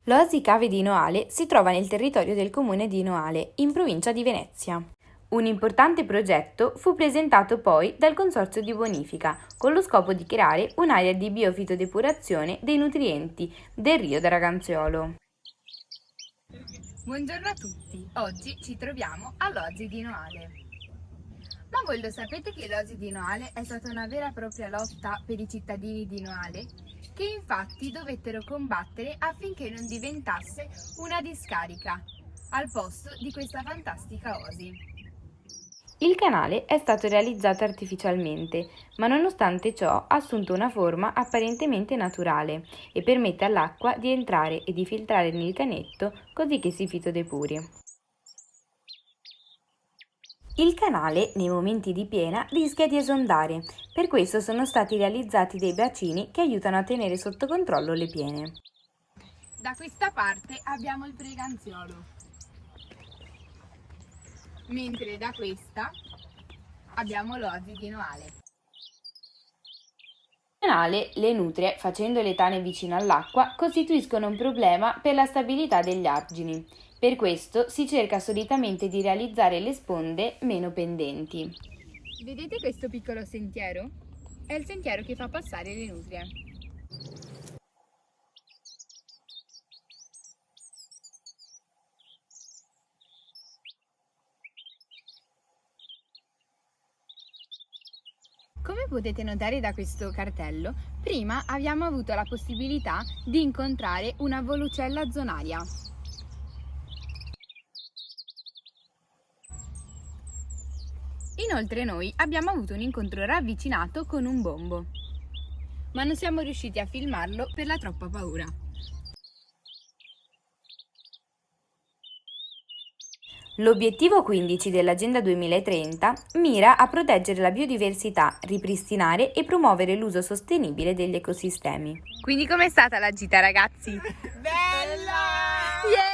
L'Oasi Cave di Noale si trova nel territorio del comune di Noale, in provincia di Venezia. Un importante progetto fu presentato poi dal Consorzio di Bonifica, con lo scopo di creare un'area di biofitodepurazione dei nutrienti del Rio d'Araganzuolo. Buongiorno a tutti, oggi ci troviamo all'Oasi di Noale. Ma voi lo sapete che l'Oasi di Noale è stata una vera e propria lotta per i cittadini di Noale, che infatti dovettero combattere affinché non diventasse una discarica al posto di questa fantastica oasi. Il canale è stato realizzato artificialmente, ma nonostante ciò ha assunto una forma apparentemente naturale e permette all'acqua di entrare e di filtrare nel canetto così che si fitodepuri. Il canale, nei momenti di piena, rischia di esondare, per questo sono stati realizzati dei bacini che aiutano a tenere sotto controllo le piene. Da questa parte abbiamo il Preganziolo, mentre da questa abbiamo l'Oasi di Noale. In canale, le nutrie, facendo le tane vicino all'acqua, costituiscono un problema per la stabilità degli argini. Per questo si cerca solitamente di realizzare le sponde meno pendenti. Vedete questo piccolo sentiero? È il sentiero che fa passare le nutrie. Come potete notare da questo cartello, prima abbiamo avuto la possibilità di incontrare una volucella zonaria. Inoltre noi abbiamo avuto un incontro ravvicinato con un bombo, ma non siamo riusciti a filmarlo per la troppa paura. L'obiettivo 15 dell'Agenda 2030 mira a proteggere la biodiversità, ripristinare e promuovere l'uso sostenibile degli ecosistemi. Quindi com'è stata la gita, ragazzi? Bella! Yeah!